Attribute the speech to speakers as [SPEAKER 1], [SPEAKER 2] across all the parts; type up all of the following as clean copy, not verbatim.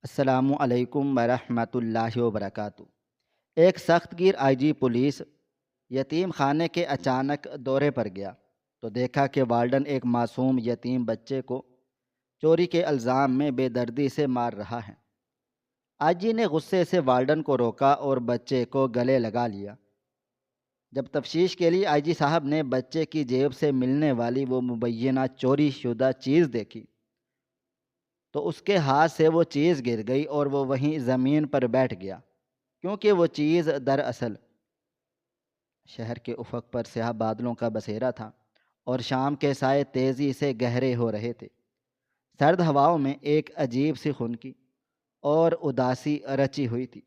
[SPEAKER 1] السلام علیکم ورحمۃ اللہ وبرکاتہ۔ ایک سخت گیر آئی جی پولیس یتیم خانے کے اچانک دورے پر گیا تو دیکھا کہ وارڈن ایک معصوم یتیم بچے کو چوری کے الزام میں بے دردی سے مار رہا ہے۔ آئی جی نے غصے سے وارڈن کو روکا اور بچے کو گلے لگا لیا۔ جب تفتیش کے لیے آئی جی صاحب نے بچے کی جیب سے ملنے والی وہ مبینہ چوری شدہ چیز دیکھی تو اس کے ہاتھ سے وہ چیز گر گئی اور وہ وہیں زمین پر بیٹھ گیا، کیونکہ وہ چیز دراصل شہر کے افق پر سیاہ بادلوں کا بسیرا تھا اور شام کے سائے تیزی سے گہرے ہو رہے تھے۔ سرد ہواؤں میں ایک عجیب سی خنکی اور اداسی رچی ہوئی تھی،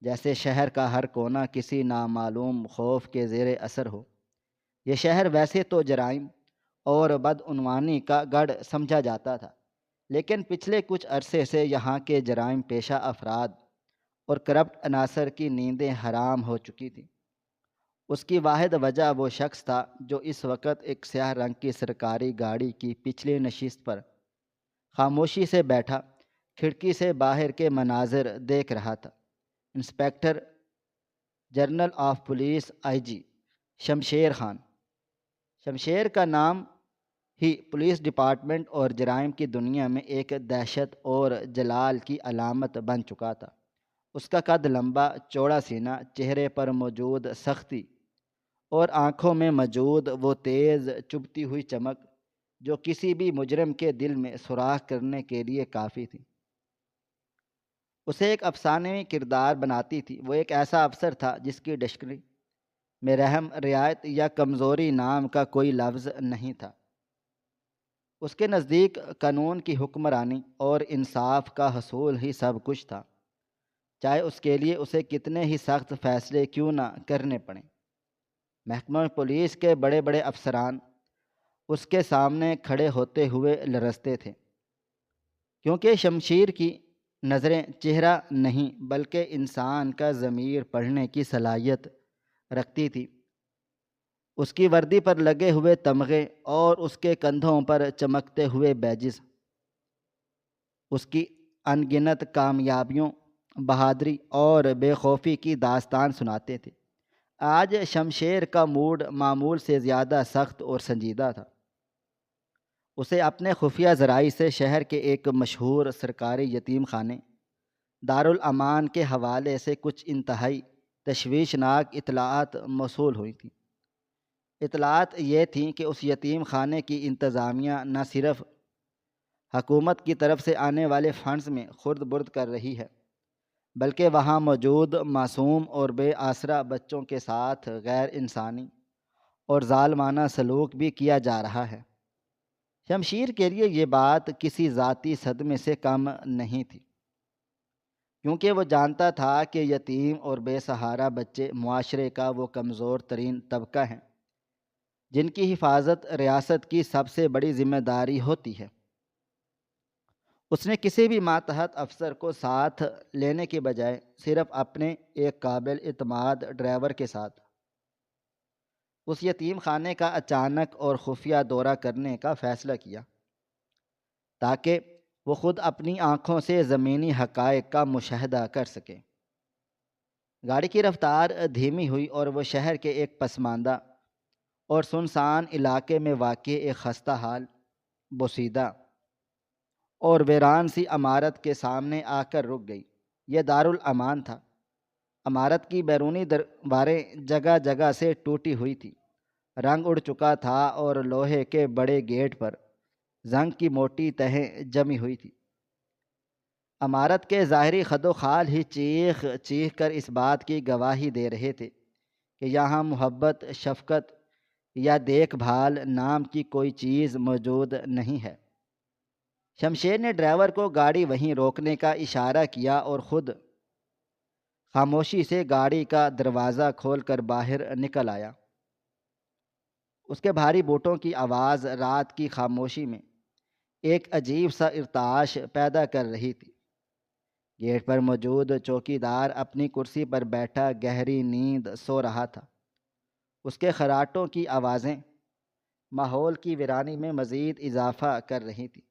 [SPEAKER 1] جیسے شہر کا ہر کونا کسی نامعلوم خوف کے زیر اثر ہو۔ یہ شہر ویسے تو جرائم اور بدعنوانی کا گڑھ سمجھا جاتا تھا، لیکن پچھلے کچھ عرصے سے یہاں کے جرائم پیشہ افراد اور کرپٹ عناصر کی نیندیں حرام ہو چکی تھیں۔ اس کی واحد وجہ وہ شخص تھا جو اس وقت ایک سیاہ رنگ کی سرکاری گاڑی کی پچھلی نشست پر خاموشی سے بیٹھا کھڑکی سے باہر کے مناظر دیکھ رہا تھا۔ Inspector general of police I G Shamsher Khan. شمشیر کا نام ہی پولیس ڈپارٹمنٹ اور جرائم کی دنیا میں ایک دہشت اور جلال کی علامت بن چکا تھا۔ اس کا قد لمبا چوڑا سینہ، چہرے پر موجود سختی اور آنکھوں میں موجود وہ تیز چبھتی ہوئی چمک جو کسی بھی مجرم کے دل میں سوراخ کرنے کے لیے کافی تھی، اسے ایک افسانوی کردار بناتی تھی۔ وہ ایک ایسا افسر تھا جس کی ڈکشنری میں رحم، رعایت یا کمزوری نام کا کوئی لفظ نہیں تھا۔ اس کے نزدیک قانون کی حکمرانی اور انصاف کا حصول ہی سب کچھ تھا، چاہے اس کے لیے اسے کتنے ہی سخت فیصلے کیوں نہ کرنے پڑیں۔ محکمہ پولیس کے بڑے بڑے افسران اس کے سامنے کھڑے ہوتے ہوئے لرزتے تھے، کیونکہ شمشیر کی نظریں چہرہ نہیں بلکہ انسان کا ضمیر پڑھنے کی صلاحیت رکھتی تھی۔ اس کی وردی پر لگے ہوئے تمغے اور اس کے کندھوں پر چمکتے ہوئے بیجز اس کی ان گنت کامیابیوں، بہادری اور بے خوفی کی داستان سناتے تھے۔ آج شمشیر کا موڈ معمول سے زیادہ سخت اور سنجیدہ تھا۔ اسے اپنے خفیہ ذرائع سے شہر کے ایک مشہور سرکاری یتیم خانے دارالامان کے حوالے سے کچھ انتہائی تشویشناک اطلاعات موصول ہوئی تھیں۔ اطلاعات یہ تھیں کہ اس یتیم خانے کی انتظامیہ نہ صرف حکومت کی طرف سے آنے والے فنڈز میں خرد برد کر رہی ہے، بلکہ وہاں موجود معصوم اور بے آسرا بچوں کے ساتھ غیر انسانی اور ظالمانہ سلوک بھی کیا جا رہا ہے۔ شمشیر کے لیے یہ بات کسی ذاتی صدمے سے کم نہیں تھی، کیونکہ وہ جانتا تھا کہ یتیم اور بے سہارا بچے معاشرے کا وہ کمزور ترین طبقہ ہیں جن کی حفاظت ریاست کی سب سے بڑی ذمہ داری ہوتی ہے۔ اس نے کسی بھی ماتحت افسر کو ساتھ لینے کے بجائے صرف اپنے ایک قابل اعتماد ڈرائیور کے ساتھ اس یتیم خانے کا اچانک اور خفیہ دورہ کرنے کا فیصلہ کیا، تاکہ وہ خود اپنی آنکھوں سے زمینی حقائق کا مشاہدہ کر سکے۔ گاڑی کی رفتار دھیمی ہوئی اور وہ شہر کے ایک پسماندہ اور سنسان علاقے میں واقع ایک خستہ حال، بوسیدہ اور ویران سی عمارت کے سامنے آ کر رک گئی۔ یہ دارالامان تھا۔ عمارت کی بیرونی دیواریں جگہ جگہ سے ٹوٹی ہوئی تھی، رنگ اڑ چکا تھا اور لوہے کے بڑے گیٹ پر زنگ کی موٹی تہیں جمی ہوئی تھی۔ عمارت کے ظاہری خد و خال ہی چیخ چیخ کر اس بات کی گواہی دے رہے تھے کہ یہاں محبت، شفقت یا دیکھ بھال نام کی کوئی چیز موجود نہیں ہے۔ شمشیر نے ڈرائیور کو گاڑی وہیں روکنے کا اشارہ کیا اور خود خاموشی سے گاڑی کا دروازہ کھول کر باہر نکل آیا۔ اس کے بھاری بوٹوں کی آواز رات کی خاموشی میں ایک عجیب سا ارتعاش پیدا کر رہی تھی۔ گیٹ پر موجود چوکیدار اپنی کرسی پر بیٹھا گہری نیند سو رہا تھا۔ اس کے خراٹوں کی آوازیں ماحول کی ویرانی میں مزید اضافہ کر رہی تھیں۔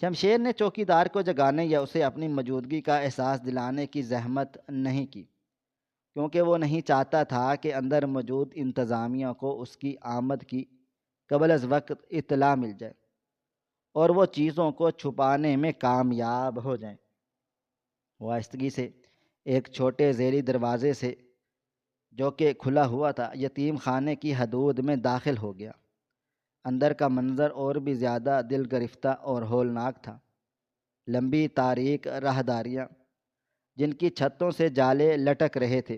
[SPEAKER 1] شمشیر نے چوکیدار کو جگانے یا اسے اپنی موجودگی کا احساس دلانے کی زحمت نہیں کی، کیونکہ وہ نہیں چاہتا تھا کہ اندر موجود انتظامیہ کو اس کی آمد کی قبل از وقت اطلاع مل جائے اور وہ چیزوں کو چھپانے میں کامیاب ہو جائیں۔ وہ آہستگی سے ایک چھوٹے زیری دروازے سے جو کہ کھلا ہوا تھا یتیم خانے کی حدود میں داخل ہو گیا۔ اندر کا منظر اور بھی زیادہ دل گرفتہ اور ہولناک تھا۔ لمبی تاریک راہداریاں جن کی چھتوں سے جالے لٹک رہے تھے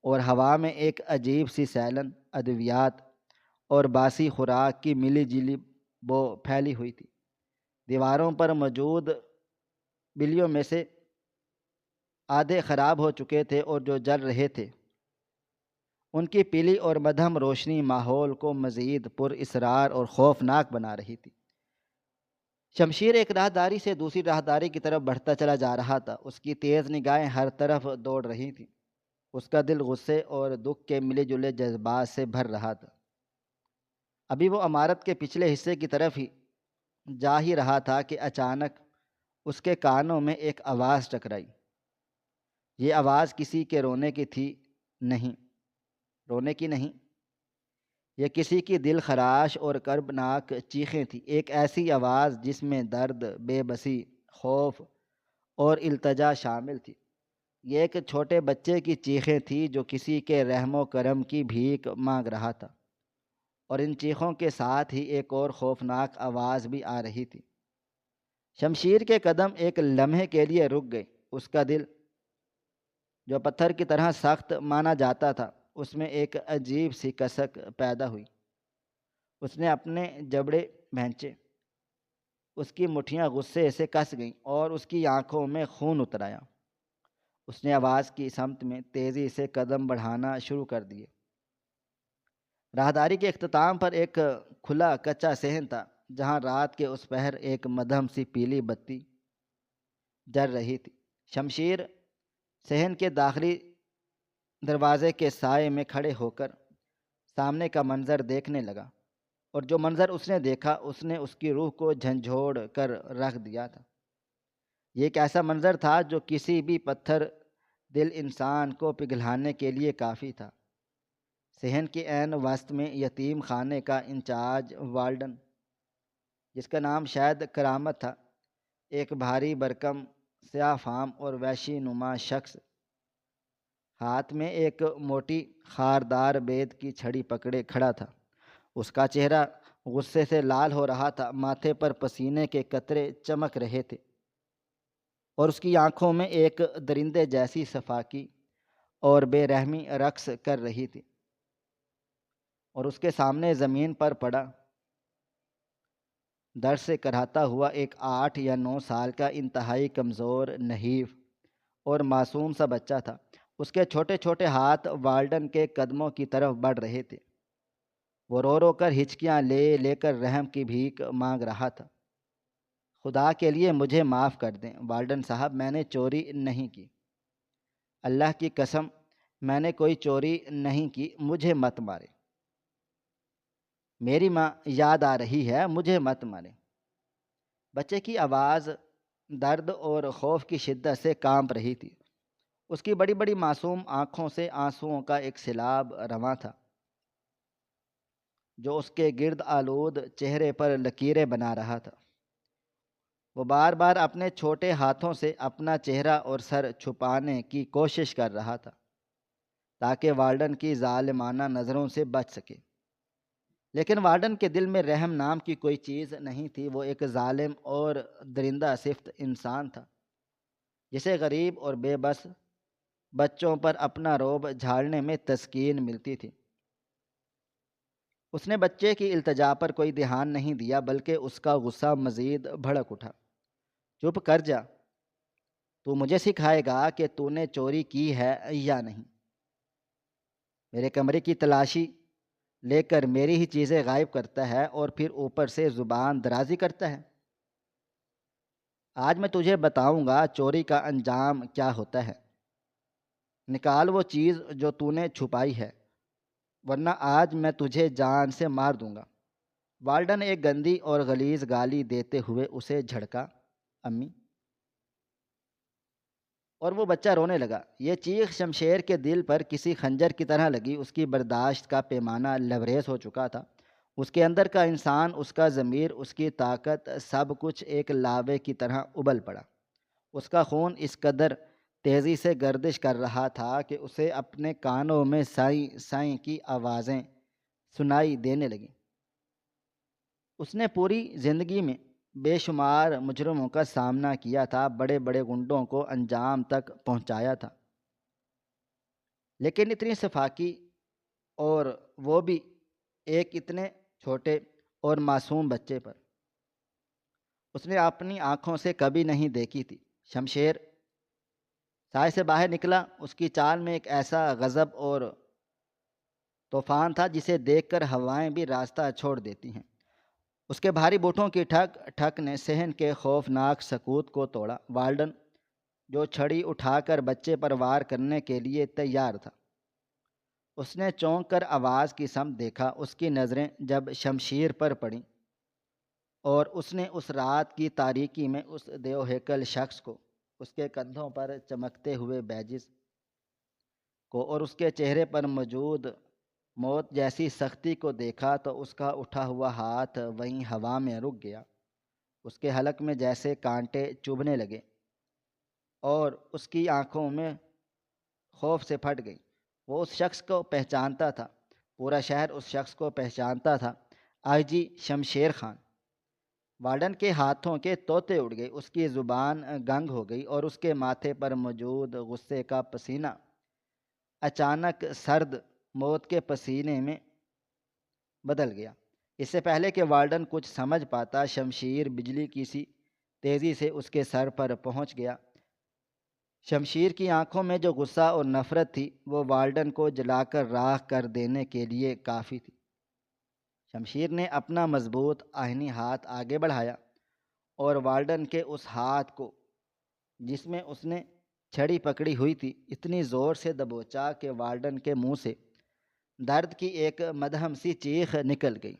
[SPEAKER 1] اور ہوا میں ایک عجیب سی سیلن ادویات اور باسی خوراک کی ملی جلی بو پھیلی ہوئی تھی۔ دیواروں پر موجود بلیوں میں سے آدھے خراب ہو چکے تھے اور جو جل رہے تھے ان کی پیلی اور مدھم روشنی ماحول کو مزید پر اسرار اور خوفناک بنا رہی تھی۔ شمشیر ایک راہداری سے دوسری راہداری کی طرف بڑھتا چلا جا رہا تھا۔ اس کی تیز نگاہیں ہر طرف دوڑ رہی تھیں۔ اس کا دل غصے اور دکھ کے ملے جلے جذبات سے بھر رہا تھا۔ ابھی وہ عمارت کے پچھلے حصے کی طرف جا ہی رہا تھا کہ اچانک اس کے کانوں میں ایک آواز ٹکرائی۔ یہ آواز کسی کے رونے کی تھی نہیں، رونے کی نہیں، یہ کسی کی دل خراش اور کربناک چیخیں تھیں۔ ایک ایسی آواز جس میں درد، بے بسی، خوف اور التجا شامل تھی۔ یہ ایک چھوٹے بچے کی چیخیں تھیں جو کسی کے رحم و کرم کی بھیک مانگ رہا تھا، اور ان چیخوں کے ساتھ ہی ایک اور خوفناک آواز بھی آ رہی تھی۔ شمشیر کے قدم ایک لمحے کے لیے رک گئے۔ اس کا دل جو پتھر کی طرح سخت مانا جاتا تھا اس میں ایک عجیب سی کسک پیدا ہوئی۔ اس نے اپنے جبڑے بھینچے، اس کی مٹھیاں غصے سے کس گئیں اور اس کی آنکھوں میں خون اتر آیا۔ اس نے آواز کی سمت میں تیزی سے قدم بڑھانا شروع کر دیے۔ راہداری کے اختتام پر ایک کھلا کچا صحن تھا جہاں رات کے اس پہر ایک مدھم سی پیلی بتی جل رہی تھی۔ شمشیر صحن کے داخلی دروازے کے سائے میں کھڑے ہو کر سامنے کا منظر دیکھنے لگا، اور جو منظر اس نے دیکھا اس نے اس کی روح کو جھنجھوڑ کر رکھ دیا تھا۔ یہ ایک ایسا منظر تھا جو کسی بھی پتھر دل انسان کو پگھلانے کے لیے کافی تھا۔ صحن کے عین وسط میں یتیم خانے کا انچارج والڈن، جس کا نام شاید کرامت تھا، ایک بھاری بھرکم سیاہ فام اور وحشی نما شخص ہاتھ میں ایک موٹی خاردار بید کی چھڑی پکڑے کھڑا تھا۔ اس کا چہرہ غصے سے لال ہو رہا تھا، ماتھے پر پسینے کے قطرے چمک رہے تھے اور اس کی آنکھوں میں ایک درندے جیسی صفاکی اور بے رحمی رقص کر رہی تھی۔ اور اس کے سامنے زمین پر پڑا درد سے کراہتا ہوا ایک 8 یا 9 سال کا انتہائی کمزور، نحیف اور معصوم سا بچہ تھا۔ اس کے چھوٹے چھوٹے ہاتھ والڈن کے قدموں کی طرف بڑھ رہے تھے۔ وہ رو رو کر ہچکیاں لے لے کر رحم کی بھیک مانگ رہا تھا۔ خدا کے لیے مجھے معاف کر دیں والڈن صاحب، میں نے چوری نہیں کی، اللہ کی قسم میں نے کوئی چوری نہیں کی، مجھے مت مارے، میری ماں یاد آ رہی ہے، مجھے مت مارے۔ بچے کی آواز درد اور خوف کی شدت سے کانپ رہی تھی۔ اس کی بڑی بڑی معصوم آنکھوں سے آنسوؤں کا ایک سیلاب رواں تھا جو اس کے گرد آلود چہرے پر لکیریں بنا رہا تھا۔ وہ بار بار اپنے چھوٹے ہاتھوں سے اپنا چہرہ اور سر چھپانے کی کوشش کر رہا تھا تاکہ والڈن کی ظالمانہ نظروں سے بچ سکے، لیکن والڈن کے دل میں رحم نام کی کوئی چیز نہیں تھی۔ وہ ایک ظالم اور درندہ صفت انسان تھا جسے غریب اور بے بس بچوں پر اپنا رعب جھاڑنے میں تسکین ملتی تھی۔ اس نے بچے کی التجا پر کوئی دھیان نہیں دیا بلکہ اس کا غصہ مزید بھڑک اٹھا۔ چپ کر جا، تو مجھے سکھائے گا کہ تو نے چوری کی ہے یا نہیں؟ میرے کمرے کی تلاشی لے کر میری ہی چیزیں غائب کرتا ہے اور پھر اوپر سے زبان درازی کرتا ہے۔ آج میں تجھے بتاؤں گا چوری کا انجام کیا ہوتا ہے۔ نکال وہ چیز جو تو نے چھپائی ہے، ورنہ آج میں تجھے جان سے مار دوں گا۔ والڈن ایک گندی اور غلیظ گالی دیتے ہوئے اسے جھڑکا امی۔ اور وہ بچہ رونے لگا۔ یہ چیخ شمشیر کے دل پر کسی خنجر کی طرح لگی۔ اس کی برداشت کا پیمانہ لبریز ہو چکا تھا۔ اس کے اندر کا انسان، اس کا ضمیر، اس کی طاقت، سب کچھ ایک لاوے کی طرح ابل پڑا۔ اس کا خون اس قدر تیزی سے گردش کر رہا تھا کہ اسے اپنے کانوں میں سائیں سائیں کی آوازیں سنائی دینے لگیں۔ اس نے پوری زندگی میں بے شمار مجرموں کا سامنا کیا تھا، بڑے بڑے گنڈوں کو انجام تک پہنچایا تھا، لیکن اتنی صفاکی، اور وہ بھی ایک اتنے چھوٹے اور معصوم بچے پر، اس نے اپنی آنکھوں سے کبھی نہیں دیکھی تھی۔ شمشیر سائے سے باہر نکلا۔ اس کی چال میں ایک ایسا غضب اور طوفان تھا جسے دیکھ کر ہوائیں بھی راستہ چھوڑ دیتی ہیں۔ اس کے بھاری بوٹوں کی ٹھک ٹھک نے صحن کے خوفناک سکوت کو توڑا۔ والڈن، جو چھڑی اٹھا کر بچے پر وار کرنے کے لیے تیار تھا، اس نے چونک کر آواز کی سمت دیکھا۔ اس کی نظریں جب شمشیر پر پڑیں اور اس نے اس رات کی تاریکی میں اس دیو ہیکل شخص کو، اس کے کندھوں پر چمکتے ہوئے بیجز کو اور اس کے چہرے پر موجود موت جیسی سختی کو دیکھا، تو اس کا اٹھا ہوا ہاتھ وہیں ہوا میں رک گیا۔ اس کے حلق میں جیسے کانٹے چبھنے لگے اور اس کی آنکھوں میں خوف سے پھٹ گئی۔ وہ اس شخص کو پہچانتا تھا، پورا شہر اس شخص کو پہچانتا تھا، آئی جی شمشیر خان۔ وارڈن کے ہاتھوں کے طوطے اڑ گئے، اس کی زبان گنگ ہو گئی اور اس کے ماتھے پر موجود غصے کا پسینہ اچانک سرد موت کے پسینے میں بدل گیا۔ اس سے پہلے کہ وارڈن کچھ سمجھ پاتا، شمشیر بجلی کی سی تیزی سے اس کے سر پر پہنچ گیا۔ شمشیر کی آنکھوں میں جو غصہ اور نفرت تھی، وہ وارڈن کو جلا کر راکھ کر دینے کے لیے کافی تھی۔ شمشیر نے اپنا مضبوط آہنی ہاتھ آگے بڑھایا اور وارڈن کے اس ہاتھ کو، جس میں اس نے چھڑی پکڑی ہوئی تھی، اتنی زور سے دبوچا کہ وارڈن کے منہ سے درد کی ایک مدھم سی چیخ نکل گئی۔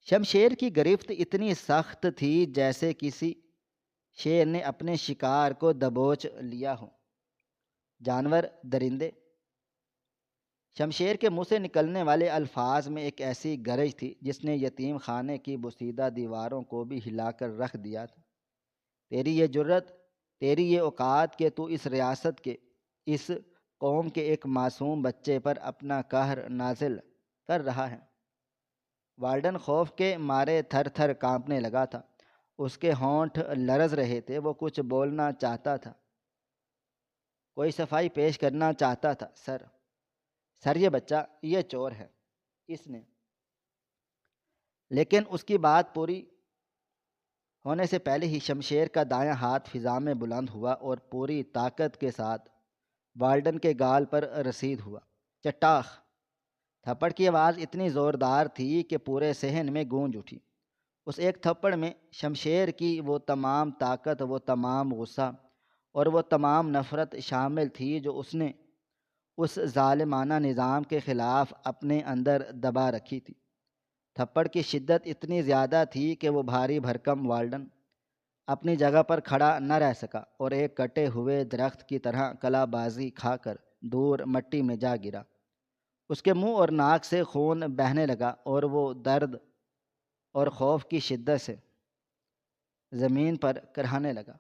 [SPEAKER 1] شمشیر کی گرفت اتنی سخت تھی جیسے کسی شیر نے اپنے شکار کو دبوچ لیا ہو۔ جانور، درندے۔ شمشیر کے منہ سے نکلنے والے الفاظ میں ایک ایسی گرج تھی جس نے یتیم خانے کی بوسیدہ دیواروں کو بھی ہلا کر رکھ دیا تھا۔ تیری یہ جرت، تیری یہ اوقات کہ تو اس ریاست کے، اس قوم کے ایک معصوم بچے پر اپنا قہر نازل کر رہا ہے۔ وارڈن خوف کے مارے تھر تھر کانپنے لگا تھا۔ اس کے ہونٹ لرز رہے تھے۔ وہ کچھ بولنا چاہتا تھا، کوئی صفائی پیش کرنا چاہتا تھا۔ سر یہ بچہ، یہ چور ہے، اس نے۔ لیکن اس کی بات پوری ہونے سے پہلے ہی شمشیر کا دایاں ہاتھ فضا میں بلند ہوا اور پوری طاقت کے ساتھ والڈن کے گال پر رسید ہوا۔ چٹاخ! تھپڑ کی آواز اتنی زوردار تھی کہ پورے صحن میں گونج اٹھی۔ اس ایک تھپڑ میں شمشیر کی وہ تمام طاقت، وہ تمام غصہ اور وہ تمام نفرت شامل تھی جو اس نے اس ظالمانہ نظام کے خلاف اپنے اندر دبا رکھی تھی۔ تھپڑ کی شدت اتنی زیادہ تھی کہ وہ بھاری بھرکم والڈن اپنی جگہ پر کھڑا نہ رہ سکا اور ایک کٹے ہوئے درخت کی طرح کلا بازی کھا کر دور مٹی میں جا گرا۔ اس کے منہ اور ناک سے خون بہنے لگا اور وہ درد اور خوف کی شدت سے زمین پر کرہنے لگا۔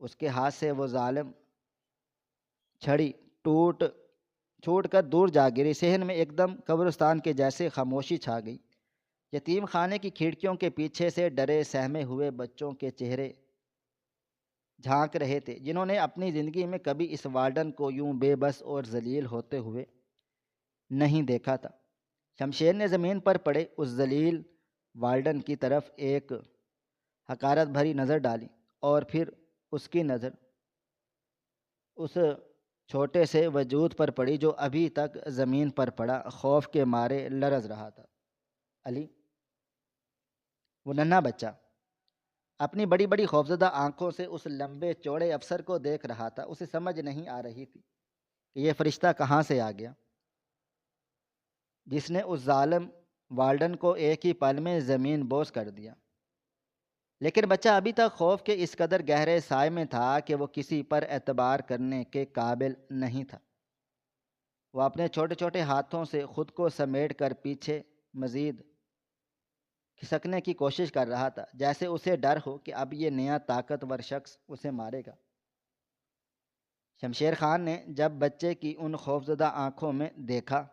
[SPEAKER 1] اس کے ہاتھ سے وہ ظالم چھڑی چھوٹ کر دور جا گری۔ صحن میں ایک دم قبرستان کے جیسے خاموشی چھا گئی۔ یتیم خانے کی کھڑکیوں کے پیچھے سے ڈرے سہمے ہوئے بچوں کے چہرے جھانک رہے تھے، جنہوں نے اپنی زندگی میں کبھی اس وارڈن کو یوں بے بس اور ذلیل ہوتے ہوئے نہیں دیکھا تھا۔ شمشیر نے زمین پر پڑے اس ذلیل وارڈن کی طرف ایک حقارت بھری نظر ڈالی اور پھر اس کی نظر اس چھوٹے سے وجود پر پڑی جو ابھی تک زمین پر پڑا خوف کے مارے لرز رہا تھا۔ علی، وہ ننھا بچہ، اپنی بڑی بڑی خوفزدہ آنکھوں سے اس لمبے چوڑے افسر کو دیکھ رہا تھا۔ اسے سمجھ نہیں آ رہی تھی کہ یہ فرشتہ کہاں سے آ گیا جس نے اس ظالم والڈن کو ایک ہی پل میں زمین بوس کر دیا۔ لیکن بچہ ابھی تک خوف کے اس قدر گہرے سائے میں تھا کہ وہ کسی پر اعتبار کرنے کے قابل نہیں تھا۔ وہ اپنے چھوٹے چھوٹے ہاتھوں سے خود کو سمیٹ کر پیچھے مزید کھسکنے کی کوشش کر رہا تھا، جیسے اسے ڈر ہو کہ اب یہ نیا طاقتور شخص اسے مارے گا۔ شمشیر خان نے جب بچے کی ان خوفزدہ آنکھوں میں دیکھا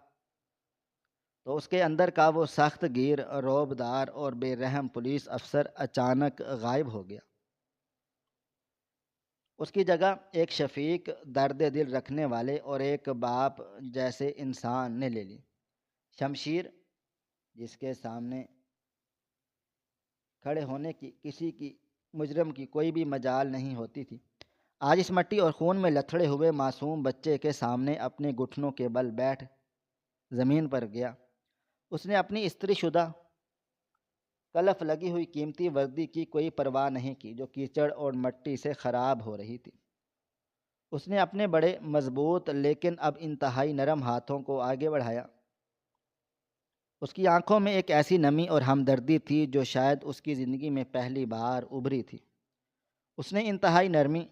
[SPEAKER 1] تو اس کے اندر کا وہ سخت گیر، روبدار اور بے رحم پولیس افسر اچانک غائب ہو گیا۔ اس کی جگہ ایک شفیق، درد دل رکھنے والے اور ایک باپ جیسے انسان نے لے لی۔ شمشیر، جس کے سامنے کھڑے ہونے کی کسی کی مجرم کی کوئی بھی مجال نہیں ہوتی تھی، آج اس مٹی اور خون میں لتھڑے ہوئے معصوم بچے کے سامنے اپنے گھٹنوں کے بل بیٹھ زمین پر گیا۔ اس نے اپنی استری شدہ کلف لگی ہوئی قیمتی وردی کی کوئی پرواہ نہیں کی جو کیچڑ اور مٹی سے خراب ہو رہی تھی۔ اس نے اپنے بڑے مضبوط لیکن اب انتہائی نرم ہاتھوں کو آگے بڑھایا۔ اس کی آنکھوں میں ایک ایسی نمی اور ہمدردی تھی جو شاید اس کی زندگی میں پہلی بار ابھری تھی۔ اس نے انتہائی نرمی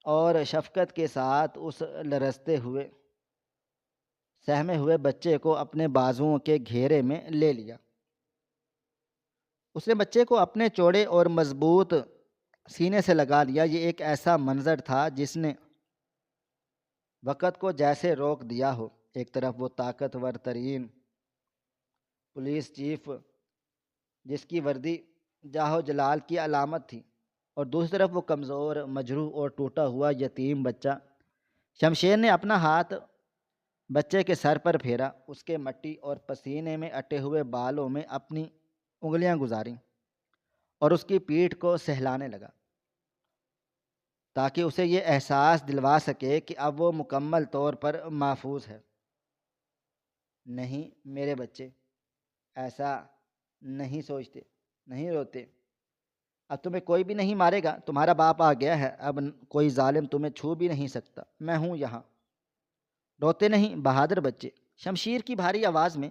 [SPEAKER 1] اور شفقت کے ساتھ اس لرزتے ہوئے، سہمے ہوئے بچے کو اپنے بازوؤں کے گھیرے میں لے لیا۔ اس نے بچے کو اپنے چوڑے اور مضبوط سینے سے لگا لیا۔ یہ ایک ایسا منظر تھا جس نے وقت کو جیسے روک دیا ہو۔ ایک طرف وہ طاقتور ترین پولیس چیف جس کی وردی جاہ و جلال کی علامت تھی، اور دوسری طرف وہ کمزور، مجروح اور ٹوٹا ہوا یتیم بچہ۔ شمشیر نے اپنا ہاتھ بچے کے سر پر پھیرا، اس کے مٹی اور پسینے میں اٹے ہوئے بالوں میں اپنی انگلیاں گزاریں اور اس کی پیٹھ کو سہلانے لگا تاکہ اسے یہ احساس دلوا سکے کہ اب وہ مکمل طور پر محفوظ ہے۔ نہیں میرے بچے، ایسا نہیں سوچتے، نہیں روتے، اب تمہیں کوئی بھی نہیں مارے گا، تمہارا باپ آ گیا ہے، اب کوئی ظالم تمہیں چھو بھی نہیں سکتا، میں ہوں یہاں، روتے نہیں بہادر بچے۔ شمشیر کی بھاری آواز میں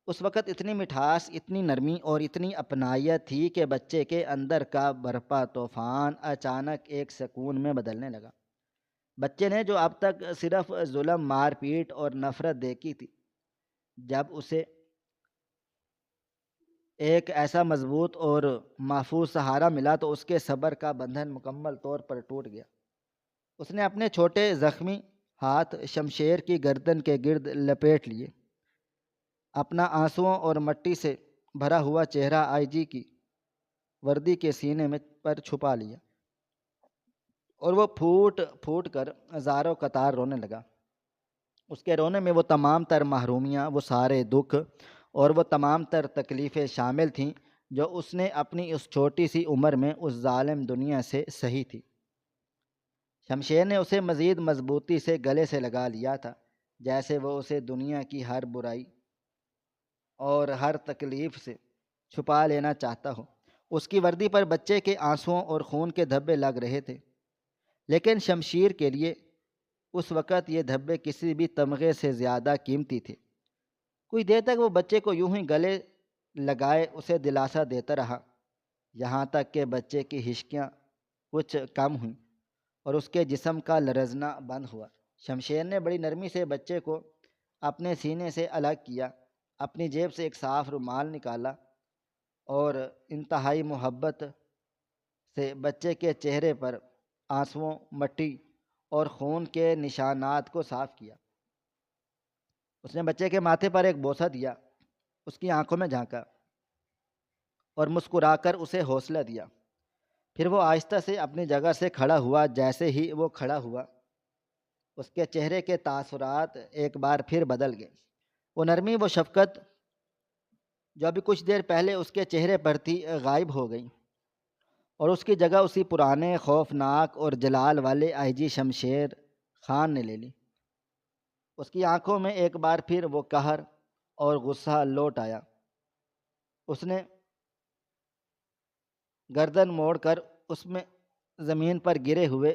[SPEAKER 1] اس وقت اتنی مٹھاس، اتنی نرمی اور اتنی اپنائیت تھی کہ بچے کے اندر کا برپا طوفان اچانک ایک سکون میں بدلنے لگا۔ بچے نے جو اب تک صرف ظلم، مار پیٹ اور نفرت دیکھی تھی، جب اسے ایک ایسا مضبوط اور محفوظ سہارا ملا تو اس کے صبر کا بندھن مکمل طور پر ٹوٹ گیا۔ اس نے اپنے چھوٹے زخمی ہاتھ شمشیر کی گردن کے گرد لپیٹ لیے، اپنا آنسوؤں اور مٹی سے بھرا ہوا چہرہ آئی جی کی وردی کے سینے میں پر چھپا لیا، اور وہ پھوٹ پھوٹ کر ہزاروں قطار رونے لگا۔ اس کے رونے میں وہ تمام تر محرومیاں، وہ سارے دکھ اور وہ تمام تر تکلیفیں شامل تھیں جو اس نے اپنی اس چھوٹی سی عمر میں اس ظالم دنیا سے سہی تھی۔ شمشیر نے اسے مزید مضبوطی سے گلے سے لگا لیا تھا، جیسے وہ اسے دنیا کی ہر برائی اور ہر تکلیف سے چھپا لینا چاہتا ہو۔ اس کی وردی پر بچے کے آنسوؤں اور خون کے دھبے لگ رہے تھے، لیکن شمشیر کے لیے اس وقت یہ دھبے کسی بھی تمغے سے زیادہ قیمتی تھے۔ کچھ دیر تک وہ بچے کو یوں ہی گلے لگائے اسے دلاسا دیتا رہا، یہاں تک کہ بچے کی ہچکیاں کچھ کم ہوئیں اور اس کے جسم کا لرزنا بند ہوا۔ شمشیر نے بڑی نرمی سے بچے کو اپنے سینے سے الگ کیا، اپنی جیب سے ایک صاف رومال نکالا اور انتہائی محبت سے بچے کے چہرے پر آنسوؤں، مٹی اور خون کے نشانات کو صاف کیا۔ اس نے بچے کے ماتھے پر ایک بوسہ دیا، اس کی آنکھوں میں جھانکا اور مسکرا کر اسے حوصلہ دیا۔ پھر وہ آہستہ سے اپنی جگہ سے کھڑا ہوا۔ جیسے ہی وہ کھڑا ہوا، اس کے چہرے کے تاثرات ایک بار پھر بدل گئے۔ وہ نرمی، وہ شفقت جو ابھی کچھ دیر پہلے اس کے چہرے پر تھی، غائب ہو گئی، اور اس کی جگہ اسی پرانے خوفناک اور جلال والے آئی جی شمشیر خان نے لے لی۔ اس کی آنکھوں میں ایک بار پھر وہ قہر اور غصہ لوٹ آیا۔ اس نے گردن موڑ کر اس میں زمین پر گرے ہوئے،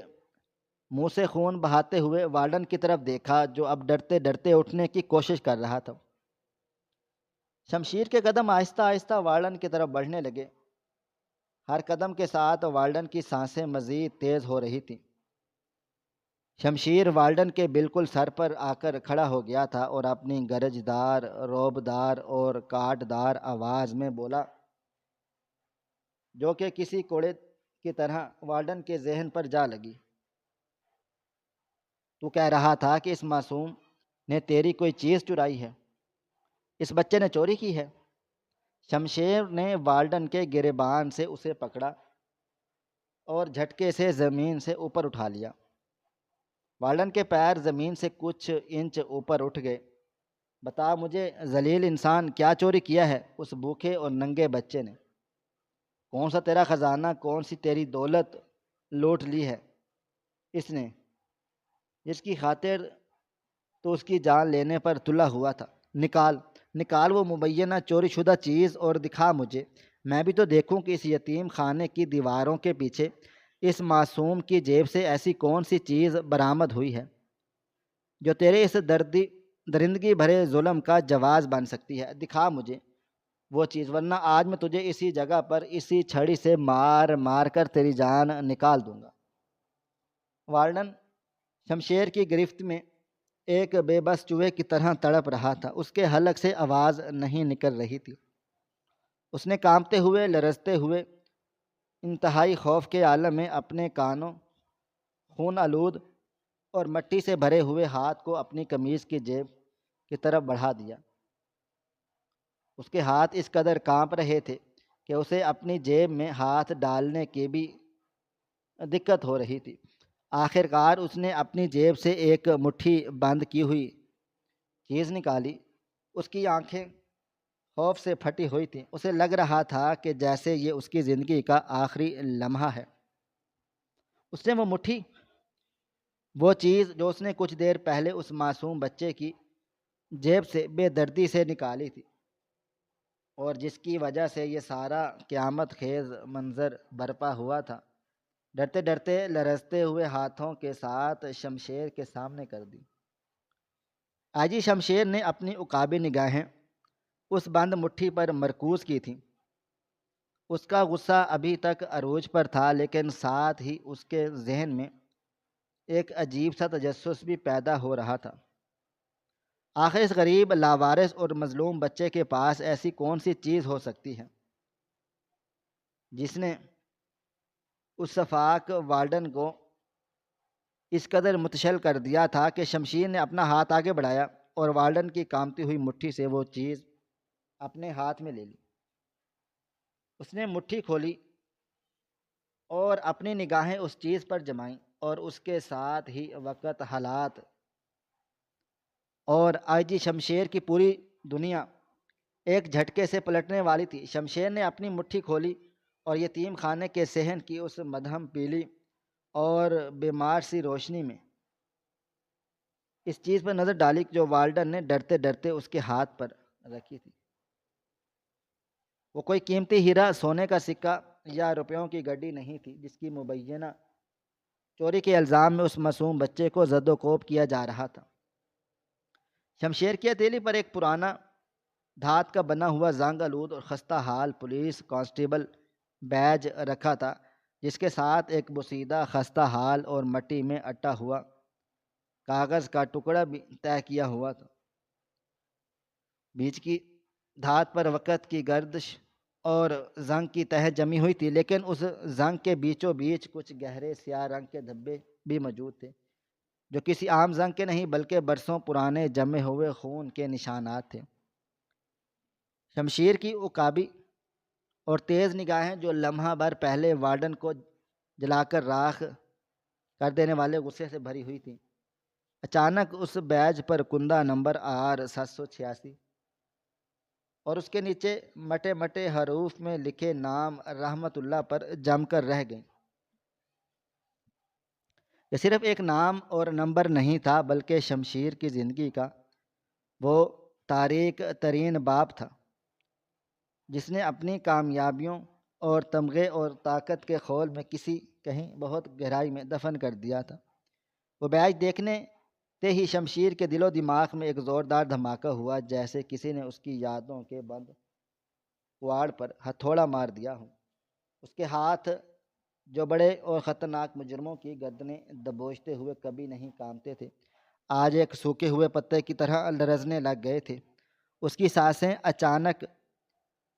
[SPEAKER 1] منہ سے خون بہاتے ہوئے وارڈن کی طرف دیکھا جو اب ڈرتے ڈرتے اٹھنے کی کوشش کر رہا تھا۔ شمشیر کے قدم آہستہ آہستہ وارڈن کی طرف بڑھنے لگے۔ ہر قدم کے ساتھ والڈن کی سانسیں مزید تیز ہو رہی تھیں۔ شمشیر والڈن کے بالکل سر پر آ کر کھڑا ہو گیا تھا اور اپنی گرجدار، روبدار اور کاٹ دار آواز میں بولا، جو کہ کسی کوڑے کی طرح والڈن کے ذہن پر جا لگی۔ تو کہہ رہا تھا کہ اس معصوم نے تیری کوئی چیز چرائی ہے، اس بچے نے چوری کی ہے۔ شمشیر نے والڈن کے گریبان سے اسے پکڑا اور جھٹکے سے زمین سے اوپر اٹھا لیا۔ والڈن کے پیر زمین سے کچھ انچ اوپر اٹھ گئے۔ بتا مجھے ذلیل انسان، کیا چوری کیا ہے اس بھوکے اور ننگے بچے نے؟ کون سا تیرا خزانہ، کون سی تیری دولت لوٹ لی ہے اس نے، جس کی خاطر تو اس کی جان لینے پر تلا ہوا تھا؟ نکال وہ مبینہ چوری شدہ چیز اور دکھا مجھے، میں بھی تو دیکھوں کہ اس یتیم خانے کی دیواروں کے پیچھے اس معصوم کی جیب سے ایسی کون سی چیز برآمد ہوئی ہے جو تیرے اس درندگی بھرے ظلم کا جواز بن سکتی ہے۔ دکھا مجھے وہ چیز، ورنہ آج میں تجھے اسی جگہ پر اسی چھڑی سے مار مار کر تیری جان نکال دوں گا۔ والڈن شمشیر کی گرفت میں ایک بے بس چوہے کی طرح تڑپ رہا تھا۔ اس کے حلق سے آواز نہیں نکل رہی تھی۔ اس نے کانپتے ہوئے، لرزتے ہوئے، انتہائی خوف کے عالم میں اپنے کانوں، خون آلود اور مٹی سے بھرے ہوئے ہاتھ کو اپنی قمیض کی جیب کی طرف بڑھا دیا۔ اس کے ہاتھ اس قدر کانپ رہے تھے کہ اسے اپنی جیب میں ہاتھ ڈالنے کی بھی دقت ہو رہی تھی۔ آخر کار اس نے اپنی جیب سے ایک مٹھی بند کی ہوئی چیز نکالی۔ اس کی آنکھیں خوف سے پھٹی ہوئی تھیں۔ اسے لگ رہا تھا کہ جیسے یہ اس کی زندگی کا آخری لمحہ ہے۔ اس نے وہ مٹھی، وہ چیز جو اس نے کچھ دیر پہلے اس معصوم بچے کی جیب سے بے دردی سے نکالی تھی اور جس کی وجہ سے یہ سارا قیامت خیز منظر برپا ہوا تھا، ڈرتے ڈرتے لرزتے ہوئے ہاتھوں کے ساتھ شمشیر کے سامنے کر دی۔ آجی شمشیر نے اپنی عقابی نگاہیں اس بند مٹھی پر مرکوز کی تھیں۔ اس کا غصہ ابھی تک عروج پر تھا، لیکن ساتھ ہی اس کے ذہن میں ایک عجیب سا تجسس بھی پیدا ہو رہا تھا۔ آخر اس غریب، لاوارث اور مظلوم بچے کے پاس ایسی کون سی چیز ہو سکتی ہے جس نے اس شفاق والڈن کو اس قدر متشل کر دیا تھا کہ شمشیر نے اپنا ہاتھ آگے بڑھایا اور والڈن کی کانپتی ہوئی مٹھی سے وہ چیز اپنے ہاتھ میں لے لی۔ اس نے مٹھی کھولی اور اپنی نگاہیں اس چیز پر جمائیں، اور اس کے ساتھ ہی وقت، حالات اور آئی جی شمشیر کی پوری دنیا ایک جھٹکے سے پلٹنے والی تھی۔ شمشیر نے اپنی مٹھی کھولی اور یتیم خانے کے صحن کی اس مدھم پیلی اور بیمار سی روشنی میں اس چیز پر نظر ڈالی جو والڈن نے ڈرتے ڈرتے اس کے ہاتھ پر رکھی تھی۔ وہ کوئی قیمتی ہیرا، سونے کا سکہ یا روپیوں کی گڈی نہیں تھی جس کی مبینہ چوری کے الزام میں اس معصوم بچے کو زد و کوب کیا جا رہا تھا۔ شمشیر کی ہتھیلی پر ایک پرانا دھات کا بنا ہوا زنگ آلود اور خستہ حال پولیس کانسٹیبل بیج رکھا تھا، جس کے ساتھ ایک بوسیدہ، خستہ حال اور مٹی میں اٹا ہوا کاغذ کا ٹکڑا بھی طے کیا ہوا تھا۔ بیچ کی دھات پر وقت کی گردش اور زنگ کی تہ جمی ہوئی تھی، لیکن اس زنگ کے بیچوں بیچ کچھ گہرے سیاہ رنگ کے دھبے بھی موجود تھے جو کسی عام زنگ کے نہیں بلکہ برسوں پرانے جمے ہوئے خون کے نشانات تھے۔ شمشیر کی عقابی اور تیز نگاہیں جو لمحہ بھر پہلے والڈن کو جلا کر راکھ کر دینے والے غصے سے بھری ہوئی تھیں، اچانک اس بیج پر کندہ نمبر R786 اور اس کے نیچے مٹے مٹے حروف میں لکھے نام رحمت اللہ پر جم کر رہ گئیں۔ یہ صرف ایک نام اور نمبر نہیں تھا، بلکہ شمشیر کی زندگی کا وہ تاریک ترین باب تھا جس نے اپنی کامیابیوں اور تمغے اور طاقت کے خول میں کہیں بہت گہرائی میں دفن کر دیا تھا۔ وہ بیج دیکھنے تے ہی شمشیر کے دل و دماغ میں ایک زوردار دھماکہ ہوا، جیسے کسی نے اس کی یادوں کے بند کواڑ پر ہتھوڑا مار دیا ہو۔ اس کے ہاتھ جو بڑے اور خطرناک مجرموں کی گردنیں دبوچتے ہوئے کبھی نہیں کامتے تھے، آج ایک سوکھے ہوئے پتے کی طرح لرزنے لگ گئے تھے۔ اس کی سانسیں اچانک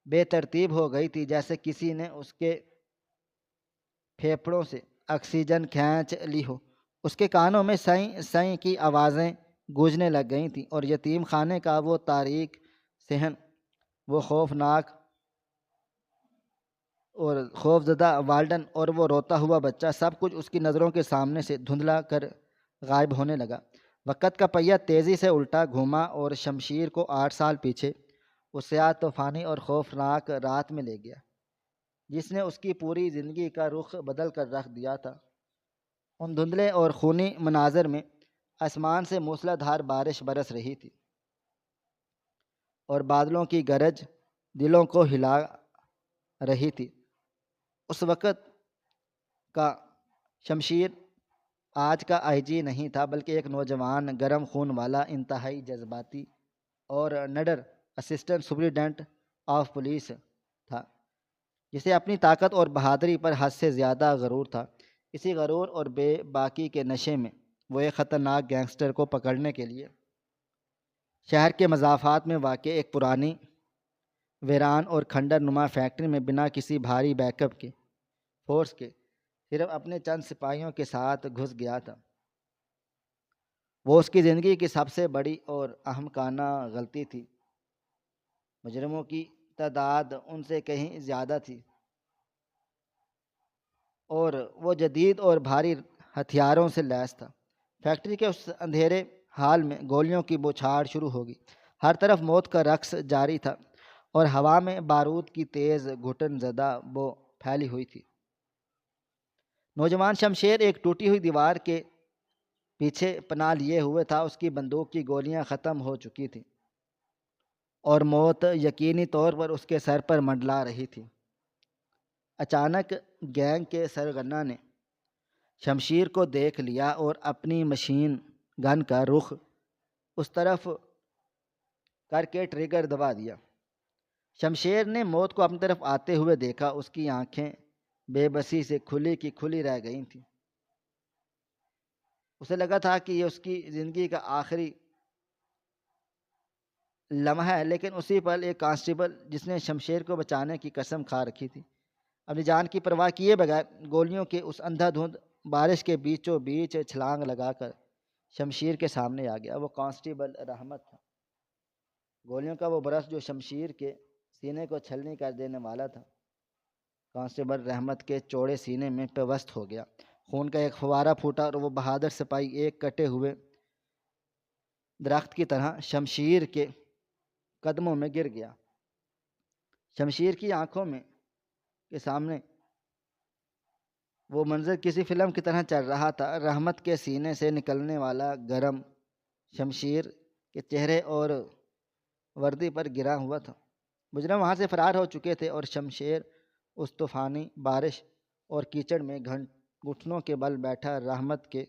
[SPEAKER 1] بے ترتیب ہو گئی تھی، جیسے کسی نے اس کے پھیپھڑوں سے آکسیجن کھینچ لی ہو۔ اس کے کانوں میں سائیں سائیں کی آوازیں گونجنے لگ گئی تھیں، اور یتیم خانے کا وہ تاریک صحن، وہ خوفناک اور خوفزدہ والڈن اور وہ روتا ہوا بچہ، سب کچھ اس کی نظروں کے سامنے سے دھندلا کر غائب ہونے لگا۔ وقت کا پہیہ تیزی سے الٹا گھوما اور شمشیر کو 8 سال پیچھے اس سیاہ طوفانی اور خوفناک رات میں لے گیا جس نے اس کی پوری زندگی کا رخ بدل کر رکھ دیا تھا۔ ان دھندلے اور خونی مناظر میں آسمان سے موسلا دھار بارش برس رہی تھی، اور بادلوں کی گرج دلوں کو ہلا رہی تھی۔ اس وقت کا شمشیر آج کا آئی جی نہیں تھا، بلکہ ایک نوجوان گرم خون والا، انتہائی جذباتی اور نڈر اسسٹنٹ سپرنٹینڈنٹ آف پولیس تھا، جسے اپنی طاقت اور بہادری پر حد سے زیادہ غرور تھا۔ اسی غرور اور بے باکی کے نشے میں وہ ایک خطرناک گینگسٹر کو پکڑنے کے لیے شہر کے مضافات میں واقع ایک پرانی ویران اور کھنڈر نما فیکٹری میں بنا کسی بھاری بیک اپ کے فورس کے صرف اپنے چند سپاہیوں کے ساتھ گھس گیا تھا۔ وہ اس کی زندگی کی سب سے بڑی اور احمقانہ غلطی تھی۔ مجرموں کی تعداد ان سے کہیں زیادہ تھی، اور وہ جدید اور بھاری ہتھیاروں سے لیس تھا۔ فیکٹری کے اس اندھیرے حال میں گولیوں کی بوچھاڑ شروع ہوگی۔ ہر طرف موت کا رقص جاری تھا، اور ہوا میں بارود کی تیز گھٹن زدہ بو پھیلی ہوئی تھی۔ نوجوان شمشیر ایک ٹوٹی ہوئی دیوار کے پیچھے پناہ لیے ہوئے تھا۔ اس کی بندوق کی گولیاں ختم ہو چکی تھیں، اور موت یقینی طور پر اس کے سر پر منڈلا رہی تھی۔ اچانک گینگ کے سرغنہ نے شمشیر کو دیکھ لیا اور اپنی مشین گن کا رخ اس طرف کر کے ٹریگر دبا دیا۔ شمشیر نے موت کو اپنی طرف آتے ہوئے دیکھا۔ اس کی آنکھیں بے بسی سے کھلی کی کھلی رہ گئی تھیں۔ اسے لگا تھا کہ یہ اس کی زندگی کا آخری لمحہ ہے، لیکن اسی پل ایک کانسٹیبل جس نے شمشیر کو بچانے کی قسم کھا رکھی تھی، اپنی جان کی پرواہ کیے بغیر گولیوں کے اس اندھا دھند بارش کے بیچوں بیچ چھلانگ لگا کر شمشیر کے سامنے آ گیا۔ وہ کانسٹیبل رحمت تھا۔ گولیوں کا وہ برس جو شمشیر کے سینے کو چھلنی کر دینے والا تھا، کانسٹیبل رحمت کے چوڑے سینے میں پیوست ہو گیا۔ خون کا ایک فوارہ پھوٹا، اور وہ بہادر سپاہی ایک کٹے ہوئے درخت کی طرح شمشیر کے قدموں میں گر گیا۔ شمشیر کی آنکھوں میں کے سامنے وہ منظر کسی فلم کی طرح چل رہا تھا۔ رحمت کے سینے سے نکلنے والا گرم شمشیر کے چہرے اور وردی پر گرا ہوا تھا۔ مجرم وہاں سے فرار ہو چکے تھے، اور شمشیر اس طوفانی بارش اور کیچڑ میں گھٹنوں کے بل بیٹھا رحمت کے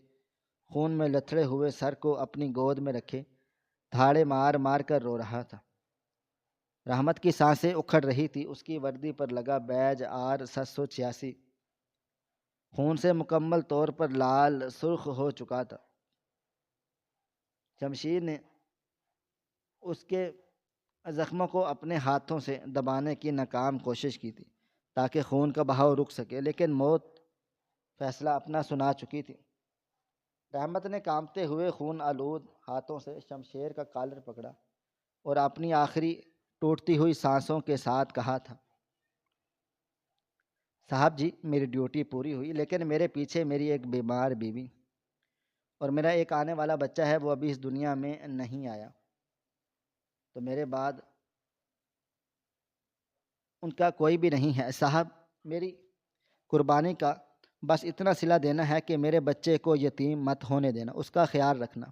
[SPEAKER 1] خون میں لتھڑے ہوئے سر کو اپنی گود میں رکھے دھاڑے مار مار کر رو رہا تھا۔ رحمت کی سانسیں اکھڑ رہی تھی۔ اس کی وردی پر لگا بیج R786 خون سے مکمل طور پر لال سرخ ہو چکا تھا۔ شمشیر نے اس کے زخموں کو اپنے ہاتھوں سے دبانے کی ناکام کوشش کی تھی تاکہ خون کا بہاؤ رک سکے، لیکن موت فیصلہ اپنا سنا چکی تھی۔ رحمت نے کانپتے ہوئے خون آلود ہاتھوں سے شمشیر کا کالر پکڑا اور اپنی آخری ٹوٹتی ہوئی سانسوں کے ساتھ کہا تھا، صاحب جی، میری ڈیوٹی پوری ہوئی، لیکن میرے پیچھے میری ایک بیمار بیوی اور میرا ایک آنے والا بچہ ہے۔ وہ ابھی اس دنیا میں نہیں آیا، تو میرے بعد ان کا کوئی بھی نہیں ہے۔ صاحب، میری قربانی کا بس اتنا صلہ دینا ہے کہ میرے بچے کو یتیم مت ہونے دینا، اس کا خیال رکھنا۔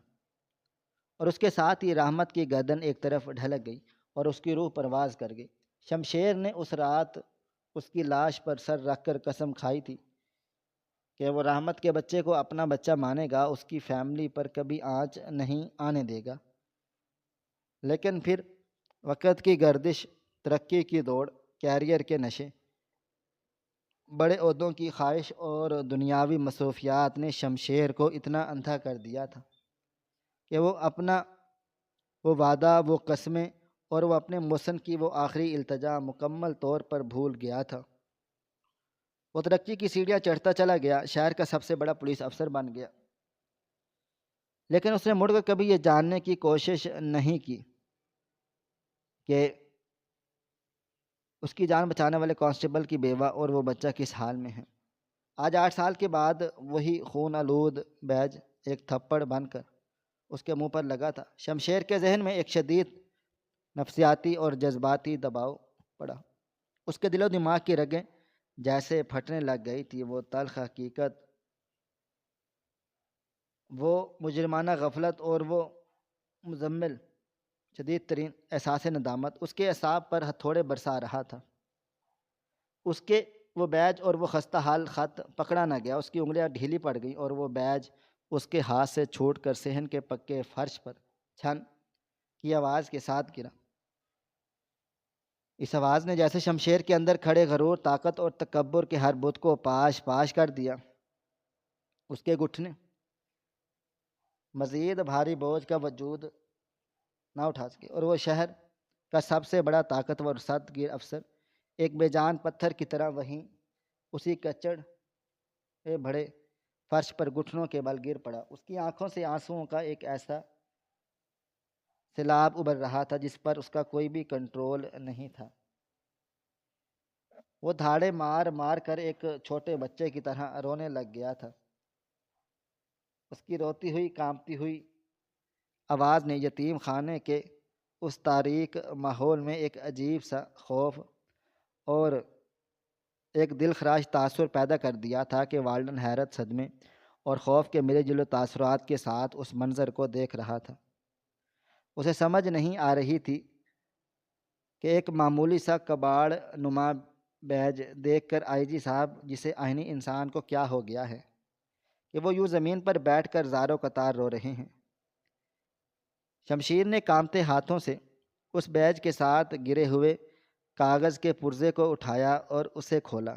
[SPEAKER 1] اور اس کے ساتھ ہی رحمت کی گردن ایک طرف ڈھلک گئی اور اس کی روح پرواز کر گئی۔ شمشیر نے اس رات اس کی لاش پر سر رکھ کر قسم کھائی تھی کہ وہ رحمت کے بچے کو اپنا بچہ مانے گا، اس کی فیملی پر کبھی آنچ نہیں آنے دے گا۔ لیکن پھر وقت کی گردش، ترقی کی دوڑ، کیریئر کے نشے بڑے عہدوں کی خواہش اور دنیاوی مصروفیات نے شمشیر کو اتنا اندھا کر دیا تھا کہ وہ وعدہ، وہ قسمیں اور وہ اپنے محسن کی وہ آخری التجا مکمل طور پر بھول گیا تھا۔ وہ ترقی کی سیڑھیاں چڑھتا چلا گیا، شہر کا سب سے بڑا پولیس افسر بن گیا، لیکن اس نے مڑ کر کبھی یہ جاننے کی کوشش نہیں کی کہ اس کی جان بچانے والے کانسٹیبل کی بیوہ اور وہ بچہ کس حال میں ہیں۔ آج 8 سال کے بعد وہی خون آلود بیج ایک تھپڑ بن کر اس کے منہ پر لگا تھا۔ شمشیر کے ذہن میں ایک شدید نفسیاتی اور جذباتی دباؤ پڑا۔ اس کے دل و دماغ کی رگیں جیسے پھٹنے لگ گئی تھی۔ وہ تلخ حقیقت، وہ مجرمانہ غفلت اور وہ مزمل شدید ترین احساس ندامت اس کے اعصاب پر ہتھوڑے برسا رہا تھا۔ اس کے وہ بیج اور وہ خستہ حال خط پکڑا نہ گیا۔ اس کی انگلیاں ڈھیلی پڑ گئیں اور وہ بیج اس کے ہاتھ سے چھوٹ کر صحن کے پکے فرش پر چھن کی آواز کے ساتھ گرا۔ اس آواز نے جیسے شمشیر کے اندر کھڑے غرور، طاقت اور تکبر کے ہر بت کو پاش پاش کر دیا۔ اس کے گھٹنے مزید بھاری بوجھ کا وجود نہ اٹھا سکے اور وہ شہر کا سب سے بڑا طاقتور سخت گیر افسر ایک بے جان پتھر کی طرح وہیں اسی کچڑ بڑے فرش پر گھٹنوں کے بل گر پڑا۔ اس کی آنکھوں سے آنسوؤں کا ایک ایسا سیلاب ابھر رہا تھا جس پر اس کا کوئی بھی کنٹرول نہیں تھا۔ وہ دھاڑے مار مار کر ایک چھوٹے بچے کی طرح رونے لگ گیا تھا۔ اس کی روتی ہوئی کانپتی ہوئی آواز نے یتیم خانے کے اس تاریک ماحول میں ایک عجیب سا خوف اور ایک دل خراش تاثر پیدا کر دیا تھا کہ والڈن حیرت، صدمے اور خوف کے ملے جلے تاثرات کے ساتھ اس منظر کو دیکھ رہا تھا۔ اسے سمجھ نہیں آ رہی تھی کہ ایک معمولی سا کباڑ نما بیج دیکھ کر آئی جی صاحب جسے آئینی انسان کو کیا ہو گیا ہے کہ وہ یوں زمین پر بیٹھ کر زاروں قطار رو رہے ہیں۔ شمشیر نے کانپتے ہاتھوں سے اس بیج کے ساتھ گرے ہوئے کاغذ کے پرزے کو اٹھایا اور اسے کھولا۔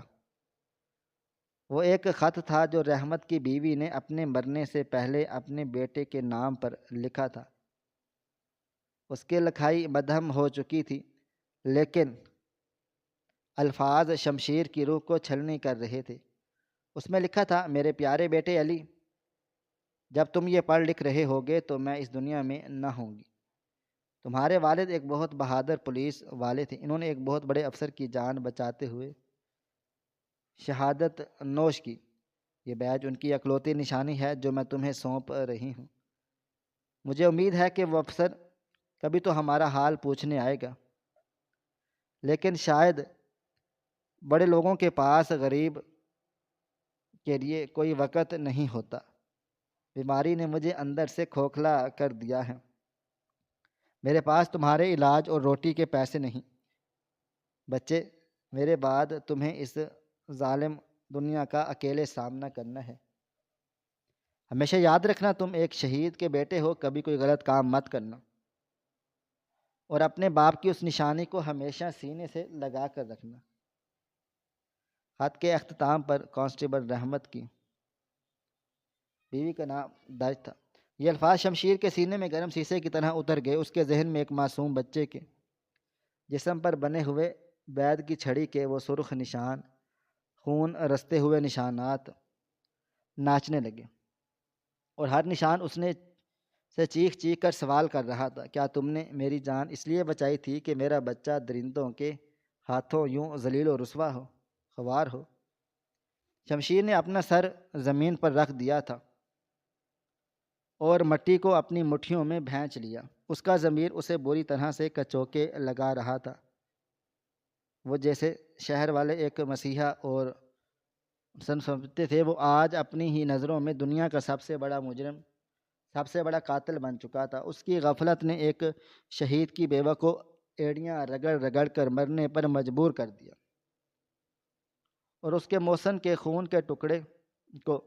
[SPEAKER 1] وہ ایک خط تھا جو رحمت کی بیوی نے اپنے مرنے سے پہلے اپنے بیٹے کے نام پر لکھا تھا۔ اس کی لکھائی مدھم ہو چکی تھی، لیکن الفاظ شمشیر کی روح کو چھلنی کر رہے تھے۔ اس میں لکھا تھا، میرے پیارے بیٹے علی، جب تم یہ پڑھ لکھ رہے ہوگے تو میں اس دنیا میں نہ ہوں گی۔ تمہارے والد ایک بہت بہادر پولیس والے تھے۔ انہوں نے ایک بہت بڑے افسر کی جان بچاتے ہوئے شہادت نوش کی۔ یہ بیج ان کی اکلوتی نشانی ہے جو میں تمہیں سونپ رہی ہوں۔ مجھے امید ہے کہ وہ افسر کبھی تو ہمارا حال پوچھنے آئے گا، لیکن شاید بڑے لوگوں کے پاس غریب کے لیے کوئی وقت نہیں ہوتا۔ بیماری نے مجھے اندر سے کھوکھلا کر دیا ہے۔ میرے پاس تمہارے علاج اور روٹی کے پیسے نہیں۔ بچے، میرے بعد تمہیں اس ظالم دنیا کا اکیلے سامنا کرنا ہے۔ ہمیشہ یاد رکھنا تم ایک شہید کے بیٹے ہو، کبھی کوئی غلط کام مت کرنا، اور اپنے باپ کی اس نشانی کو ہمیشہ سینے سے لگا کر رکھنا۔ خط کے اختتام پر کانسٹیبل رحمت کی بیوی کا نام درج تھا۔ یہ الفاظ شمشیر کے سینے میں گرم شیشے کی طرح اتر گئے۔ اس کے ذہن میں ایک معصوم بچے کے جسم پر بنے ہوئے بیت کی چھڑی کے وہ سرخ نشان، خون رستے ہوئے نشانات ناچنے لگے، اور ہر نشان اس نے سے چیخ چیخ کر سوال کر رہا تھا، کیا تم نے میری جان اس لیے بچائی تھی کہ میرا بچہ درندوں کے ہاتھوں یوں ذلیل و رسوا ہو، خوار ہو؟ شمشیر نے اپنا سر زمین پر رکھ دیا تھا اور مٹی کو اپنی مٹھیوں میں بھینچ لیا۔ اس کا ضمیر اسے بری طرح سے کچوکے لگا رہا تھا۔ وہ جیسے شہر والے ایک مسیحا اور سمجھتے تھے، وہ آج اپنی ہی نظروں میں دنیا کا سب سے بڑا مجرم، سب سے بڑا قاتل بن چکا تھا۔ اس کی غفلت نے ایک شہید کی بیوہ کو ایڑیاں رگڑ رگڑ کر مرنے پر مجبور کر دیا، اور اس کے محسن کے خون کے ٹکڑے کو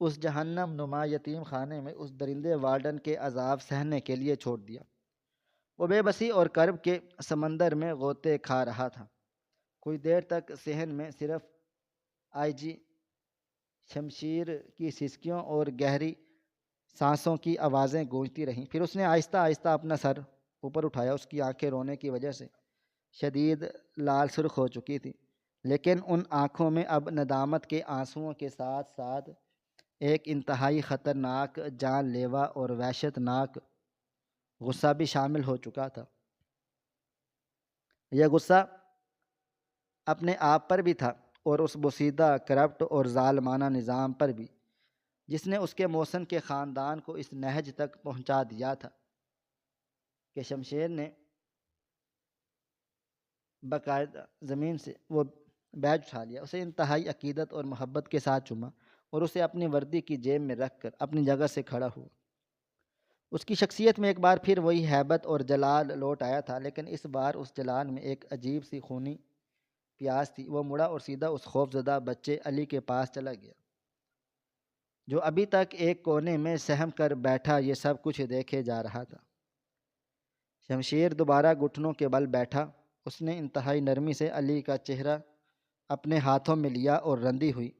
[SPEAKER 1] اس جہنم نما یتیم خانے میں اس درندے وارڈن کے عذاب سہنے کے لیے چھوڑ دیا۔ وہ بے بسی اور کرب کے سمندر میں غوطے کھا رہا تھا۔ کچھ دیر تک صحن میں صرف آئی جی شمشیر کی سسکیوں اور گہری سانسوں کی آوازیں گونجتی رہیں۔ پھر اس نے آہستہ آہستہ اپنا سر اوپر اٹھایا۔ اس کی آنکھیں رونے کی وجہ سے شدید لال سرخ ہو چکی تھی، لیکن ان آنکھوں میں اب ندامت کے آنسوؤں کے ساتھ ساتھ ایک انتہائی خطرناک، جان لیوا اور وحشت ناک غصہ بھی شامل ہو چکا تھا۔ یہ غصہ اپنے آپ پر بھی تھا اور اس بوسیدہ، کرپٹ اور ظالمانہ نظام پر بھی جس نے اس کے محسن کے خاندان کو اس نہج تک پہنچا دیا تھا کہ شمشیر نے باقاعدہ زمین سے وہ بیج اٹھا لیا، اسے انتہائی عقیدت اور محبت کے ساتھ چوما اور اسے اپنی وردی کی جیب میں رکھ کر اپنی جگہ سے کھڑا ہوا۔ اس کی شخصیت میں ایک بار پھر وہی ہیبت اور جلال لوٹ آیا تھا، لیکن اس بار اس جلال میں ایک عجیب سی خونی پیاس تھی۔ وہ مڑا اور سیدھا اس خوفزدہ بچے علی کے پاس چلا گیا، جو ابھی تک ایک کونے میں سہم کر بیٹھا یہ سب کچھ دیکھے جا رہا تھا۔ شمشیر دوبارہ گھٹنوں کے بل بیٹھا۔ اس نے انتہائی نرمی سے علی کا چہرہ اپنے ہاتھوں میں لیا اور رندی ہوئی،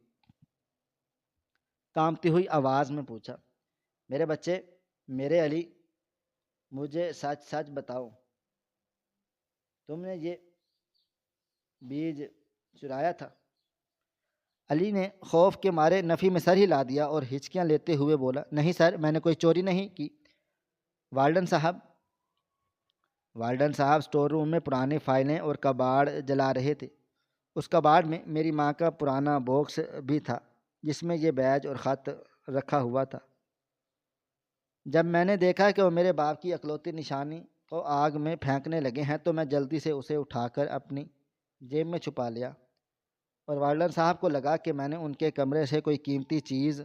[SPEAKER 1] کانپتی ہوئی آواز میں پوچھا، میرے بچے، میرے علی، مجھے سچ سچ بتاؤ، تم نے یہ بیج چرایا تھا؟ علی نے خوف کے مارے نفی میں سر ہلا دیا اور ہچکیاں لیتے ہوئے بولا، نہیں سر، میں نے کوئی چوری نہیں کی۔ والڈن صاحب سٹور روم میں پرانی فائلیں اور کباڑ جلا رہے تھے۔ اس کباڑ میں میری ماں کا پرانا باکس بھی تھا جس میں یہ بیج اور خط رکھا ہوا تھا۔ جب میں نے دیکھا کہ وہ میرے باپ کی اکلوتی نشانی کو آگ میں پھینکنے لگے ہیں تو میں جلدی سے اسے اٹھا کر اپنی جیب میں چھپا لیا، اور والڈن صاحب کو لگا کہ میں نے ان کے کمرے سے کوئی قیمتی چیز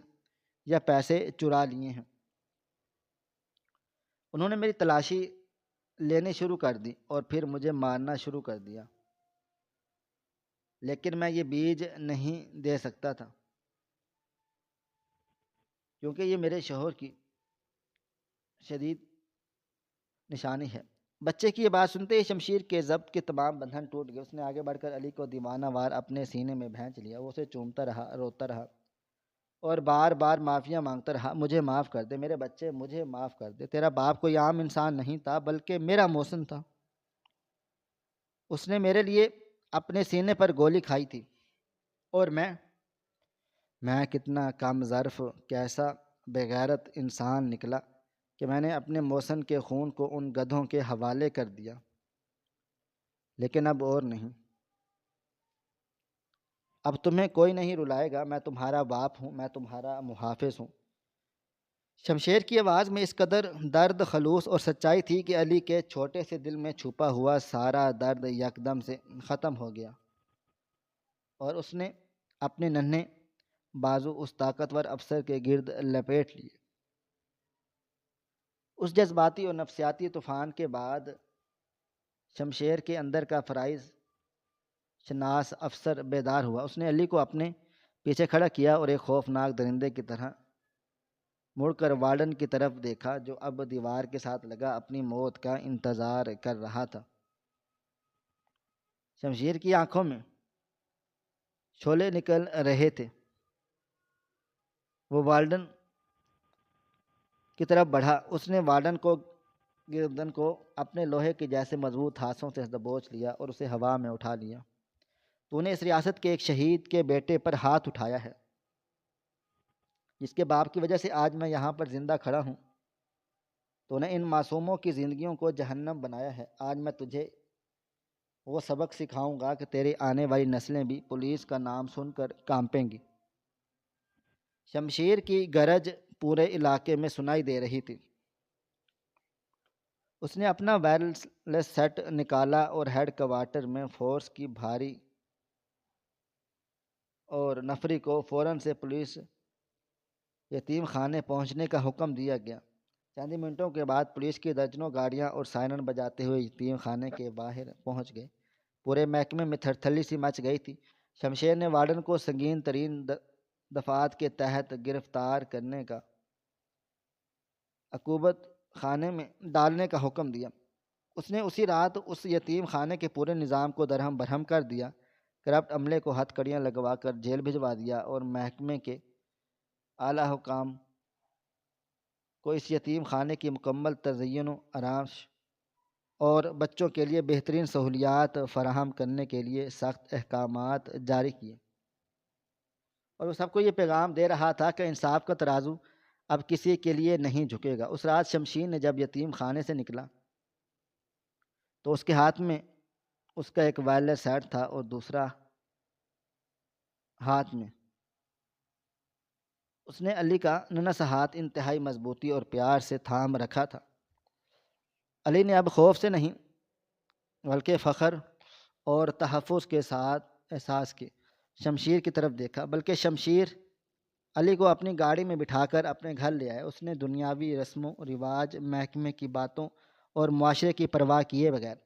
[SPEAKER 1] یا پیسے چرا لیے ہیں۔ انہوں نے میری تلاشی لینی شروع کر دی اور پھر مجھے مارنا شروع کر دیا، لیکن میں یہ بیج نہیں دے سکتا تھا کیونکہ یہ میرے شوہر کی شدید نشانی ہے۔ بچے کی یہ بات سنتے ہی شمشیر کے ضبط کے تمام بندھن ٹوٹ گئے۔ اس نے آگے بڑھ کر علی کو دیوانہ وار اپنے سینے میں بھینچ لیا۔ وہ اسے چومتا رہا، روتا رہا اور بار بار معافیاں مانگتا رہا، مجھے معاف کر دے میرے بچے، مجھے معاف کر دے، تیرا باپ کوئی عام انسان نہیں تھا بلکہ میرا محسن تھا۔ اس نے میرے لیے اپنے سینے پر گولی کھائی تھی، اور میں کتنا کم ظرف، کیسا بے غیرت انسان نکلا کہ میں نے اپنے محسن کے خون کو ان گدھوں کے حوالے کر دیا۔ لیکن اب اور نہیں، اب تمہیں کوئی نہیں رلائے گا، میں تمہارا باپ ہوں، میں تمہارا محافظ ہوں۔ شمشیر کی آواز میں اس قدر درد، خلوص اور سچائی تھی کہ علی کے چھوٹے سے دل میں چھپا ہوا سارا درد یکدم سے ختم ہو گیا، اور اس نے اپنے ننھے بازو اس طاقتور افسر کے گرد لپیٹ لیے۔ اس جذباتی اور نفسیاتی طوفان کے بعد شمشیر کے اندر کا فرائض شناس افسر بیدار ہوا۔ اس نے علی کو اپنے پیچھے کھڑا کیا اور ایک خوفناک درندے کی طرح مڑ کر وارڈن کی طرف دیکھا، جو اب دیوار کے ساتھ لگا اپنی موت کا انتظار کر رہا تھا۔ شمشیر کی آنکھوں میں شعلے نکل رہے تھے۔ وہ وارڈن کی طرف بڑھا۔ اس نے وارڈن کو گردن کو اپنے لوہے کے جیسے مضبوط ہاتھوں سے دبوچ لیا اور اسے ہوا میں اٹھا لیا۔ تو نے اس ریاست کے ایک شہید کے بیٹے پر ہاتھ اٹھایا ہے، جس کے باپ کی وجہ سے آج میں یہاں پر زندہ کھڑا ہوں۔ تو نے ان معصوموں کی زندگیوں کو جہنم بنایا ہے۔ آج میں تجھے وہ سبق سکھاؤں گا کہ تیری آنے والی نسلیں بھی پولیس کا نام سن کر کانپیں گی۔ شمشیر کی گرج پورے علاقے میں سنائی دے رہی تھی۔ اس نے اپنا وائرلیس سیٹ نکالا اور ہیڈ کوارٹر میں فورس کی بھاری اور نفری کو فوراً سے پولیس یتیم خانے پہنچنے کا حکم دیا گیا۔ چند منٹوں کے بعد پولیس کی درجنوں گاڑیاں اور سائرن بجاتے ہوئے یتیم خانے کے باہر پہنچ گئے۔ پورے محکمے میں تھرتھلی سی مچ گئی تھی۔ شمشیر نے وارڈن کو سنگین ترین دفعات کے تحت گرفتار کرنے کا عقوبت خانے میں ڈالنے کا حکم دیا۔ اس نے اسی رات اس یتیم خانے کے پورے نظام کو درہم برہم کر دیا۔ کرپٹ عملے کو ہتھ کڑیاں لگوا کر جیل بھجوا دیا اور محکمے کے اعلیٰ حکام کو اس یتیم خانے کی مکمل تزئین و آرائش اور بچوں کے لیے بہترین سہولیات فراہم کرنے کے لیے سخت احکامات جاری کیے، اور وہ سب کو یہ پیغام دے رہا تھا کہ انصاف کا ترازو اب کسی کے لیے نہیں جھکے گا۔ اس رات شمشیر نے جب یتیم خانے سے نکلا تو اس کے ہاتھ میں اس کا ایک وائرلیس سیٹ تھا اور دوسرا ہاتھ میں اس نے علی کا ننھا سا ہاتھ انتہائی مضبوطی اور پیار سے تھام رکھا تھا۔ علی نے اب خوف سے نہیں بلکہ فخر اور تحفظ کے ساتھ احساس کے شمشیر کی طرف دیکھا، بلکہ شمشیر علی کو اپنی گاڑی میں بٹھا کر اپنے گھر لے آئے۔ اس نے دنیاوی رسم و رواج، محکمے کی باتوں اور معاشرے کی پرواہ کیے بغیر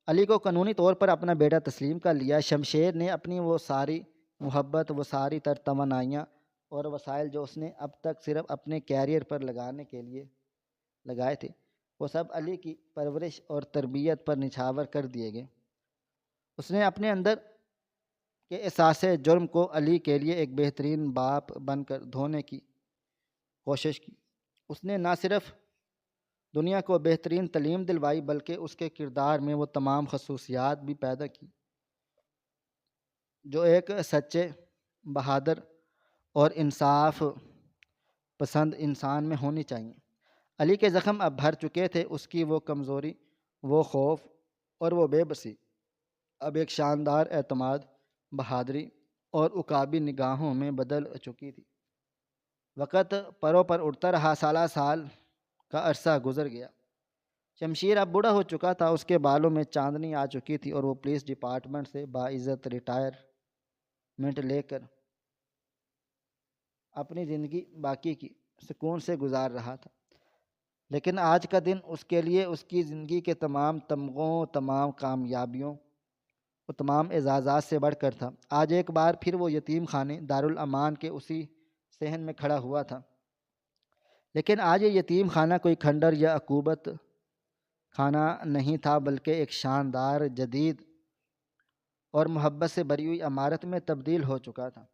[SPEAKER 1] علی کو قانونی طور پر اپنا بیٹا تسلیم کر لیا۔ شمشیر نے اپنی وہ ساری محبت، وہ ساری تر توانائیاں اور وسائل جو اس نے اب تک صرف اپنے کیریئر پر لگانے کے لیے لگائے تھے، وہ سب علی کی پرورش اور تربیت پر نچھاور کر دیے گئے۔ اس نے اپنے اندر کے احساس جرم کو علی کے لیے ایک بہترین باپ بن کر دھونے کی کوشش کی۔ اس نے نہ صرف دنیا کو بہترین تعلیم دلوائی بلکہ اس کے کردار میں وہ تمام خصوصیات بھی پیدا کی جو ایک سچے، بہادر اور انصاف پسند انسان میں ہونی چاہیے۔ علی کے زخم اب بھر چکے تھے، اس کی وہ کمزوری، وہ خوف اور وہ بے بسی اب ایک شاندار اعتماد، بہادری اور عقابی نگاہوں میں بدل چکی تھی۔ وقت پروں پر اڑتا رہا، سالہ سال کا عرصہ گزر گیا۔ شمشیر اب بوڑھا ہو چکا تھا، اس کے بالوں میں چاندنی آ چکی تھی اور وہ پولیس ڈپارٹمنٹ سے باعزت ریٹائرمنٹ لے کر اپنی زندگی باقی کی سکون سے گزار رہا تھا۔ لیکن آج کا دن اس کے لیے اس کی زندگی کے تمام تمغوں، تمام کامیابیوں اور تمام اعزازات سے بڑھ کر تھا۔ آج ایک بار پھر وہ یتیم خانے دارالامان کے اسی صحن میں کھڑا ہوا تھا، لیکن آج یہ یتیم خانہ کوئی کھنڈر یا عقوبت خانہ نہیں تھا، بلکہ ایک شاندار، جدید اور محبت سے بھری ہوئی عمارت میں تبدیل ہو چکا تھا،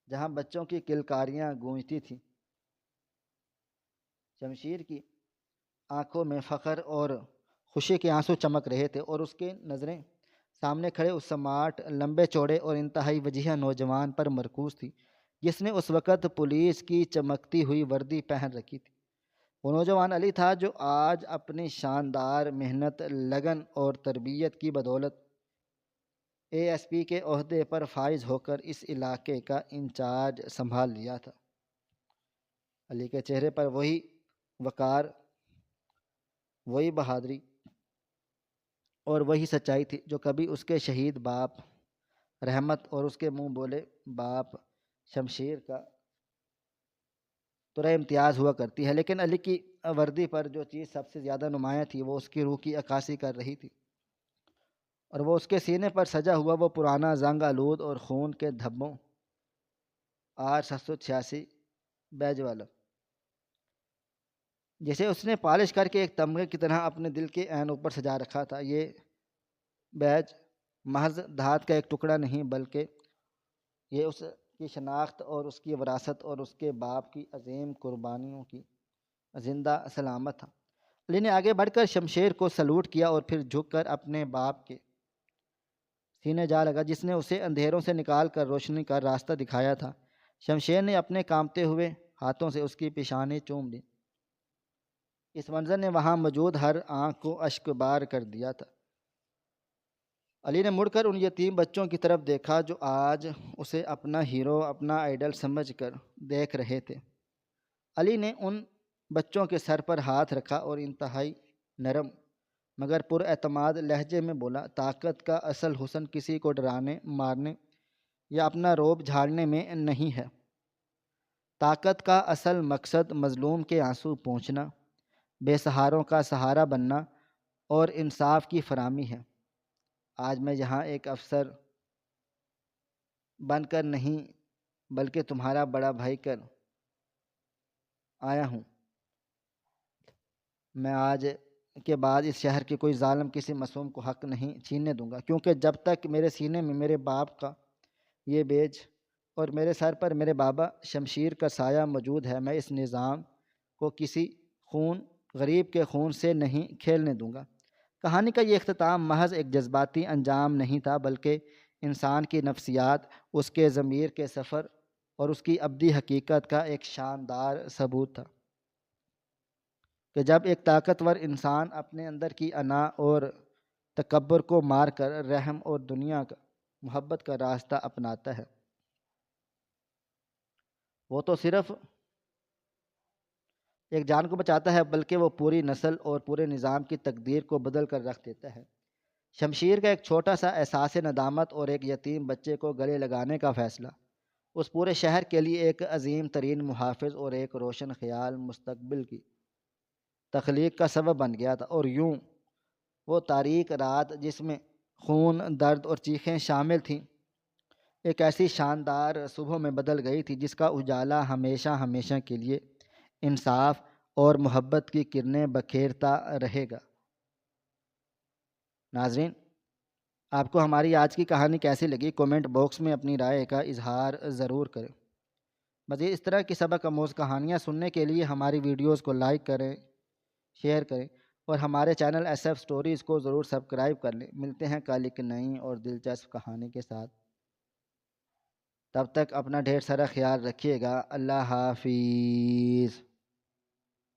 [SPEAKER 1] جہاں بچوں کی کلکاریاں گونجتی تھیں۔ شمشیر کی آنکھوں میں فخر اور خوشی کے آنسو چمک رہے تھے، اور اس کی نظریں سامنے کھڑے اس سمارٹ، لمبے چوڑے اور انتہائی وجیح نوجوان پر مرکوز تھی جس نے اس وقت پولیس کی چمکتی ہوئی وردی پہن رکھی تھی۔ وہ نوجوان علی تھا جو آج اپنی شاندار محنت، لگن اور تربیت کی بدولت ASP کے عہدے پر فائز ہو کر اس علاقے کا انچارج سنبھال لیا تھا۔ علی کے چہرے پر وہی وقار، وہی بہادری اور وہی سچائی تھی جو کبھی اس کے شہید باپ رحمت اور اس کے منہ بولے باپ شمشیر کا ترا امتیاز ہوا کرتی ہے۔ لیکن علی کی وردی پر جو چیز سب سے زیادہ نمایاں تھی وہ اس کی روح کی عکاسی کر رہی تھی، اور وہ اس کے سینے پر سجا ہوا وہ پرانا زنگ آلود اور خون کے دھبوں R786 بیج والا، جسے اس نے پالش کر کے ایک تمغے کی طرح اپنے دل کے عین اوپر سجا رکھا تھا۔ یہ بیج محض دھات کا ایک ٹکڑا نہیں، بلکہ یہ اس کی شناخت اور اس کی وراثت اور اس کے باپ کی عظیم قربانیوں کی زندہ علامت تھا۔ علی نے آگے بڑھ کر شمشیر کو سلوٹ کیا اور پھر جھک کر اپنے باپ کے سینے جا لگا جس نے اسے اندھیروں سے نکال کر روشنی کا راستہ دکھایا تھا۔ شمشیر نے اپنے کانپتے ہوئے ہاتھوں سے اس کی پیشانی چوم لی۔ اس منظر نے وہاں موجود ہر آنکھ کو اشک بار کر دیا تھا۔ علی نے مڑ کر ان یتیم بچوں کی طرف دیکھا جو آج اسے اپنا ہیرو، اپنا آئیڈل سمجھ کر دیکھ رہے تھے۔ علی نے ان بچوں کے سر پر ہاتھ رکھا اور انتہائی نرم مگر پر اعتماد لہجے میں بولا، طاقت کا اصل حسن کسی کو ڈرانے، مارنے یا اپنا روب جھاڑنے میں نہیں ہے۔ طاقت کا اصل مقصد مظلوم کے آنسو پونچھنا، بے سہاروں کا سہارا بننا اور انصاف کی فراہمی ہے۔ آج میں یہاں ایک افسر بن کر نہیں بلکہ تمہارا بڑا بھائی کر آیا ہوں۔ میں آج کے بعد اس شہر کے کوئی ظالم کسی معصوم کو حق نہیں چھیننے دوں گا، کیونکہ جب تک میرے سینے میں میرے باپ کا یہ بیج اور میرے سر پر میرے بابا شمشیر کا سایہ موجود ہے، میں اس نظام کو کسی غریب کے خون سے نہیں کھیلنے دوں گا۔ کہانی کا یہ اختتام محض ایک جذباتی انجام نہیں تھا، بلکہ انسان کی نفسیات، اس کے ضمیر کے سفر اور اس کی ابدی حقیقت کا ایک شاندار ثبوت تھا کہ جب ایک طاقتور انسان اپنے اندر کی انا اور تکبر کو مار کر رحم اور دنیا کا محبت کا راستہ اپناتا ہے، وہ تو صرف ایک جان کو بچاتا ہے، بلکہ وہ پوری نسل اور پورے نظام کی تقدیر کو بدل کر رکھ دیتا ہے۔ شمشیر کا ایک چھوٹا سا احساس ندامت اور ایک یتیم بچے کو گلے لگانے کا فیصلہ اس پورے شہر کے لیے ایک عظیم ترین محافظ اور ایک روشن خیال مستقبل کی تخلیق کا سبب بن گیا تھا، اور یوں وہ تاریک رات جس میں خون، درد اور چیخیں شامل تھیں، ایک ایسی شاندار صبح میں بدل گئی تھی جس کا اجالا ہمیشہ ہمیشہ کے لیے انصاف اور محبت کی کرنیں بکھیرتا رہے گا۔ ناظرین، آپ کو ہماری آج کی کہانی کیسی لگی؟ کومنٹ باکس میں اپنی رائے کا اظہار ضرور کریں۔ مزید اس طرح کی سبق آموز کہانیاں سننے کے لیے ہماری ویڈیوز کو لائک کریں، شیئر کریں اور ہمارے چینل ایس ایف سٹوریز کو ضرور سبسکرائب کر لیں۔ ملتے ہیں کل ایک نئی اور دلچسپ کہانی کے ساتھ، تب تک اپنا ڈھیر سارا خیال رکھیے گا۔ اللہ حافظ۔